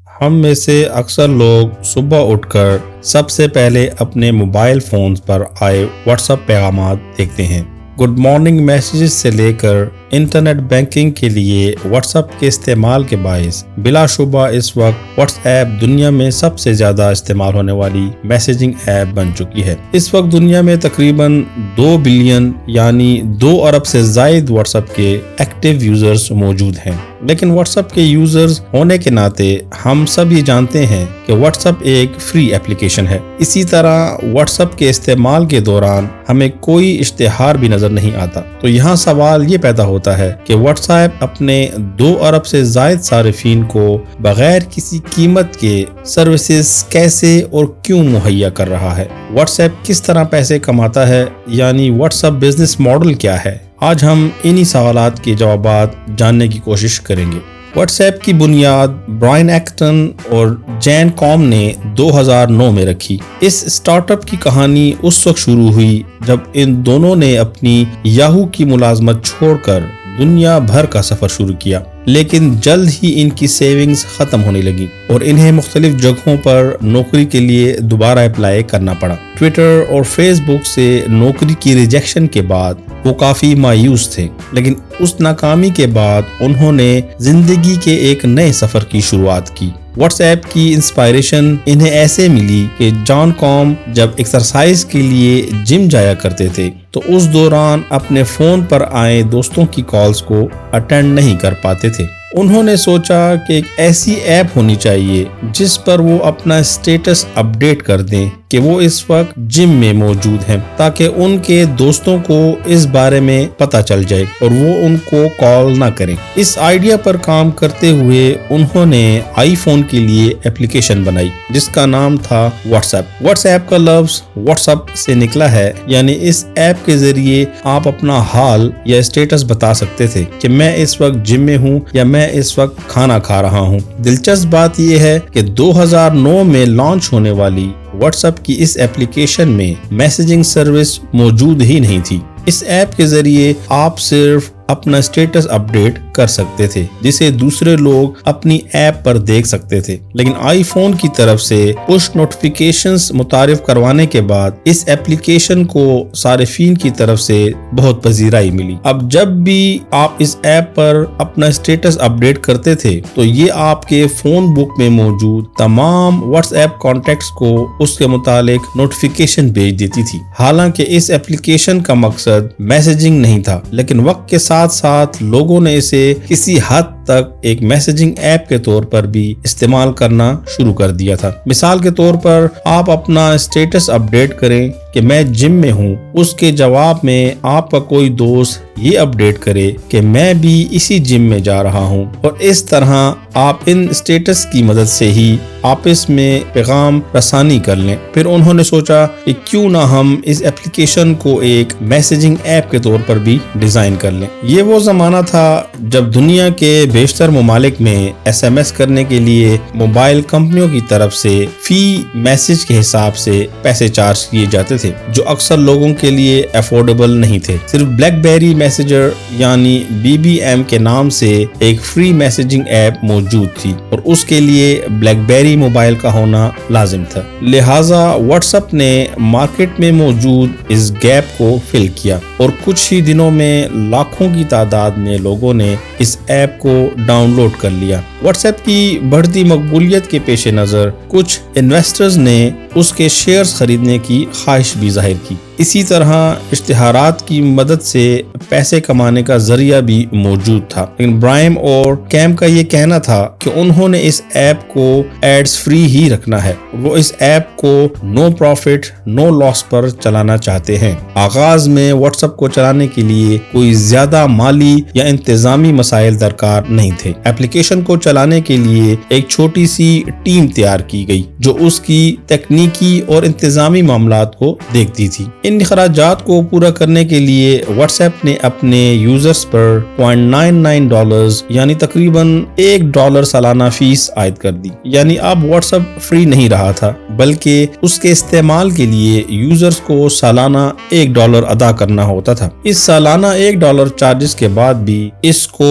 ہم میں سے اکثر لوگ صبح اٹھ کر سب سے پہلے اپنے موبائل فونز پر آئے واٹس ایپ پیغامات دیکھتے ہیں۔ گڈ مارننگ میسیجز سے لے کر انٹرنیٹ بینکنگ کے لیے واٹس ایپ کے استعمال کے باعث بلا شبہ اس وقت واٹس ایپ دنیا میں سب سے زیادہ استعمال ہونے والی میسیجنگ ایپ بن چکی ہے۔ اس وقت دنیا میں تقریباً 2 بلین یعنی 2 ارب سے زائد واٹس ایپ کے ایکٹیو یوزرز موجود ہیں، لیکن واٹس ایپ کے یوزرز ہونے کے ناطے ہم سب یہ جانتے ہیں کہ واٹس ایپ ایک فری ایپلیکیشن ہے۔ اسی طرح واٹس ایپ کے استعمال کے دوران ہمیں کوئی اشتہار بھی نظر نہیں آتا، تو یہاں سوال یہ پیدا ہوتا ہے کہ واٹس ایپ اپنے 2 ارب سے زائد صارفین کو بغیر کسی قیمت کے سروسز کیسے اور کیوں مہیا کر رہا ہے؟ واٹس ایپ کس طرح پیسے کماتا ہے؟ یعنی واٹس ایپ بزنس ماڈل کیا ہے؟ آج ہم انہی سوالات کے جوابات جاننے کی کوشش کریں گے۔ واٹس ایپ کی بنیاد برائن ایکٹن اور جین کام نے 2009 میں رکھی۔ اس سٹارٹ اپ کی کہانی اس وقت شروع ہوئی جب ان دونوں نے اپنی یاہو کی ملازمت چھوڑ کر دنیا بھر کا سفر شروع کیا، لیکن جلد ہی ان کی سیونگز ختم ہونے لگی اور انہیں مختلف جگہوں پر نوکری کے لیے دوبارہ اپلائی کرنا پڑا۔ ٹویٹر اور فیس بک سے نوکری کی ریجیکشن کے بعد وہ کافی مایوس تھے، لیکن اس ناکامی کے بعد انہوں نے زندگی کے ایک نئے سفر کی شروعات کی۔ واٹس ایپ کی انسپائریشن انہیں ایسے ملی کہ جان کام جب ایکسرسائز کے لیے جم جایا کرتے تھے تو اس دوران اپنے فون پر آئے دوستوں کی کالز کو اٹینڈ نہیں کر پاتے تھے۔ انہوں نے سوچا کہ ایک ایسی ایپ ہونی چاہیے جس پر وہ اپنا سٹیٹس اپڈیٹ کر دیں کہ وہ اس وقت جم میں موجود ہیں، تاکہ ان کے دوستوں کو اس بارے میں پتہ چل جائے اور وہ ان کو کال نہ کریں۔ اس آئیڈیا پر کام کرتے ہوئے انہوں نے آئی فون کے لیے ایپلیکیشن بنائی جس کا نام تھا واٹس ایپ۔ واٹس ایپ کا لفظ واٹس ایپ سے نکلا ہے، یعنی اس ایپ کے ذریعے آپ اپنا حال یا سٹیٹس بتا سکتے تھے کہ میں اس وقت جم میں ہوں یا میں اس وقت کھانا کھا رہا ہوں۔ دلچسپ بات یہ ہے کہ 2009 میں لانچ ہونے والی واٹس ایپ کی اس ایپلیکیشن میں میسیجنگ سروس موجود ہی نہیں تھی۔ اس ایپ کے ذریعے آپ صرف اپنا سٹیٹس اپڈیٹ کر سکتے تھے جسے دوسرے لوگ اپنی ایپ پر دیکھ سکتے تھے، لیکن آئی فون کی طرف سے پش نوٹیفیکیشنز متعارف کروانے کے بعد اس ایپلیکیشن کو صارفین کی طرف سے بہت پذیرائی ملی۔ اب جب بھی آپ اس ایپ پر اپنا سٹیٹس اپڈیٹ کرتے تھے تو یہ آپ کے فون بک میں موجود تمام واٹس ایپ کانٹیکٹس کو اس کے متعلق نوٹیفیکیشن بھیج دیتی تھی۔ حالانکہ اس ایپلیکیشن کا مقصد میسیجنگ نہیں تھا، لیکن وقت کے ساتھ ساتھ لوگوں نے اسے کسی حد تک ایک میسیجنگ ایپ کے طور پر بھی استعمال کرنا شروع کر دیا تھا۔ مثال کے طور پر آپ اپنا سٹیٹس اپڈیٹ کریں کہ میں جم میں ہوں، اس کے جواب میں آپ کا کوئی دوست یہ اپڈیٹ کرے کہ میں بھی اسی جم میں جا رہا ہوں، اور اس طرح آپ ان سٹیٹس کی مدد سے ہی آپس میں پیغام رسانی کر لیں۔ پھر انہوں نے سوچا کہ کیوں نہ ہم اس ایپلیکیشن کو ایک میسیجنگ ایپ کے طور پر بھی ڈیزائن کر لیں۔ یہ وہ زمانہ تھا جب دنیا کے بیشتر ممالک میں ایس ایم ایس کرنے کے لیے موبائل کمپنیوں کی طرف سے فی میسج کے حساب سے پیسے چارج کیے جاتے تھے، جو اکثر لوگوں کے لیے افورڈیبل نہیں تھے۔ صرف بلیک بیری میسیجر یعنی BBM کے نام سے ایک فری میسیجنگ ایپ موجود تھی اور اس کے لیے بلیک بیری موبائل کا ہونا لازم تھا، لہٰذا واٹس ایپ نے مارکیٹ میں موجود اس گیپ کو فل کیا اور کچھ ہی دنوں میں لاکھوں کی تعداد میں لوگوں نے اس ایپ کو ڈاؤن لوڈ کر لیا۔ واٹس ایپ کی بڑھتی مقبولیت کے پیش نظر کچھ انویسٹرز نے اس کے شیئرز خریدنے کی خواہش بھی ظاہر کی۔ اسی طرح اشتہارات کی مدد سے پیسے کمانے کا ذریعہ بھی موجود تھا، لیکن برائم اور کیم کا یہ کہنا تھا کہ انہوں نے اس ایپ کو ایڈز فری ہی رکھنا ہے، وہ اس ایپ کو نو پروفٹ نو لاس پر چلانا چاہتے ہیں۔ آغاز میں واٹس ایپ کو چلانے کے لیے کوئی زیادہ مالی یا انتظامی مسائل درکار نہیں تھے۔ ایپلیکیشن کو چلانے کے لیے ایک چھوٹی سی ٹیم تیار کی گئی جو اس کی تکنیکی اور انتظامی معاملات کو دیکھتی تھی۔ ان اخراجات کو پورا کرنے کے لیے واٹس ایپ نے اپنے یوزرز پر $0.99 یعنی تقریباً $1 سالانہ فیس عائد کر دی۔ یعنی اب واٹس ایپ فری نہیں رہا تھا، بلکہ اس کے استعمال کے لیے یوزرز کو سالانہ $1 ادا کرنا ہوتا تھا۔ اس سالانہ $1 چارجز کے بعد بھی اس کو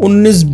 $19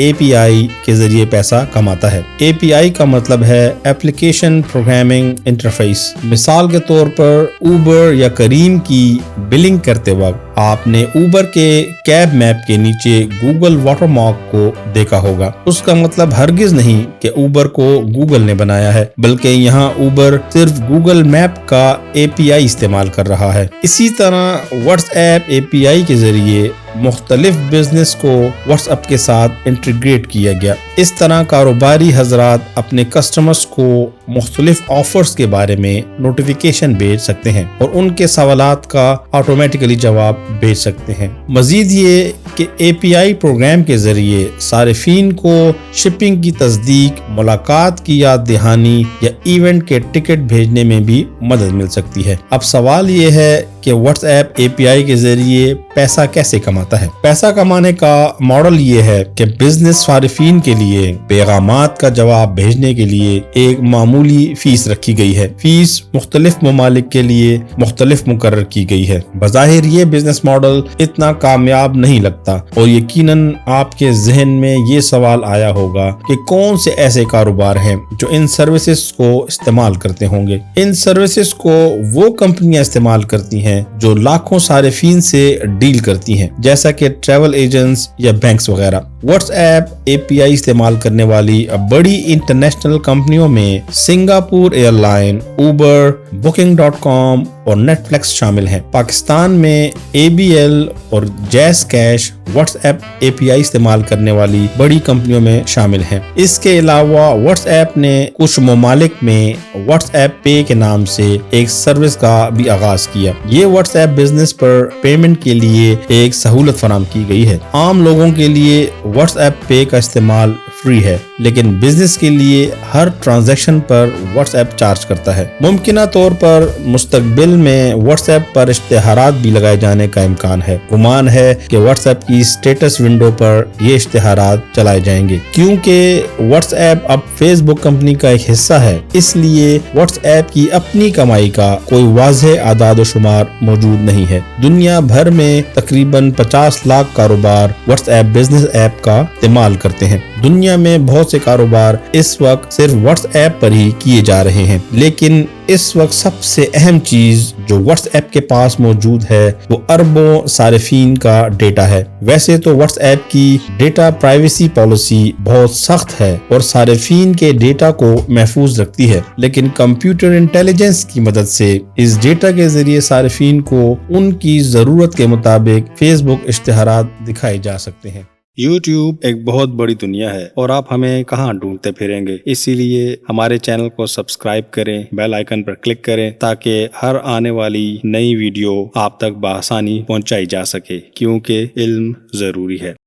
API کے ذریعے پیسہ کماتا ہے۔ API کا مطلب ہے ایپلیکیشن پروگرامنگ انٹرفیس۔ مثال کے طور پر اوبر یا کریم کی بلنگ کرتے وقت آپ نے اوبر کے کیب میپ کے نیچے گوگل واٹر مارک کو دیکھا ہوگا۔ اس کا مطلب ہرگز نہیں کہ اوبر کو گوگل نے بنایا ہے، بلکہ یہاں اوبر صرف گوگل میپ کا API استعمال کر رہا ہے۔ اسی طرح واٹس ایپ API کے ذریعے مختلف بزنس کو واٹس ایپ کے ساتھ انٹیگریٹ کیا گیا۔ اس طرح کاروباری حضرات اپنے کسٹمرز کو مختلف آفرز کے بارے میں نوٹیفیکیشن بھیج سکتے ہیں اور ان کے سوالات کا آٹومیٹیکلی جواب بھیج سکتے ہیں۔ مزید یہ کہ API پروگرام کے ذریعے صارفین کو شپنگ کی تصدیق، ملاقات کی یاد دہانی یا ایونٹ کے ٹکٹ بھیجنے میں بھی مدد مل سکتی ہے۔ اب سوال یہ ہے کہ واٹس ایپ API کے ذریعے پیسہ کیسے کماتا ہے؟ پیسہ کمانے کا ماڈل یہ ہے کہ بزنس صارفین کے لیے پیغامات کا جواب بھیجنے کے لیے ایک معمولی فیس رکھی گئی ہے۔ فیس مختلف ممالک کے لیے مختلف مقرر کی گئی ہے۔ بظاہر یہ بزنس ماڈل اتنا کامیاب نہیں لگتا اور یقیناً آپ کے ذہن میں یہ سوال آیا ہوگا کہ کون سے ایسے کاروبار ہیں جو ان سروسز کو استعمال کرتے ہوں گے۔ ان سروسز کو وہ کمپنیاں استعمال کرتی ہیں جو لاکھوں صارفین سے ڈیل کرتی ہیں، جیسا کہ ٹریول ایجنٹس یا بینکس وغیرہ۔ واٹس ایپ API استعمال کرنے والی بڑی انٹرنیشنل کمپنیوں میں Singapore air line, Uber, Booking.com اور نیٹفلکس شامل ہیں۔ پاکستان میں ABL اور جیز کیش واٹس ایپ API استعمال کرنے والی بڑی کمپنیوں میں شامل ہیں۔ اس کے علاوہ واٹس ایپ نے کچھ ممالک میں واٹس ایپ پے کے نام سے ایک سروس کا بھی آغاز کیا۔ یہ واٹس ایپ بزنس پر پیمنٹ کے لیے ایک سہولت فراہم کی گئی ہے۔ عام لوگوں کے لیے واٹس ایپ پے کا استعمال فری ہے، لیکن بزنس کے لیے ہر ٹرانزیکشن پر واٹس ایپ چارج کرتا ہے۔ ممکنہ طور پر مستقبل میں واٹس ایپ پر اشتہارات بھی لگائے جانے کا امکان ہے۔ گمان ہے کہ واٹس ایپ کی اسٹیٹس ونڈو پر یہ اشتہارات چلائے جائیں گے۔ کیونکہ واٹس ایپ اب فیس بک کمپنی کا ایک حصہ ہے، اس لیے واٹس ایپ کی اپنی کمائی کا کوئی واضح اعداد و شمار موجود نہیں ہے۔ دنیا بھر میں تقریباً 50 لاکھ کاروبار واٹس ایپ بزنس ایپ کا استعمال کرتے ہیں۔ دنیا میں بہت سے کاروبار اس وقت صرف واٹس ایپ پر ہی کیے جا رہے ہیں، لیکن اس وقت سب سے اہم چیز جو واٹس ایپ کے پاس موجود ہے وہ اربوں صارفین کا ڈیٹا ہے۔ ویسے تو واٹس ایپ کی ڈیٹا پرائیویسی پالیسی بہت سخت ہے اور صارفین کے ڈیٹا کو محفوظ رکھتی ہے، لیکن کمپیوٹر انٹیلیجنس کی مدد سے اس ڈیٹا کے ذریعے صارفین کو ان کی ضرورت کے مطابق فیس بک اشتہارات دکھائے جا سکتے ہیں۔ YouTube ایک بہت بڑی دنیا ہے اور آپ ہمیں کہاں ڈھونڈتے پھریں گے، اسی لیے ہمارے چینل کو سبسکرائب کریں، بیل آئیکن پر کلک کریں تاکہ ہر آنے والی نئی ویڈیو آپ تک بآسانی پہنچائی جا سکے، کیونکہ علم ضروری ہے۔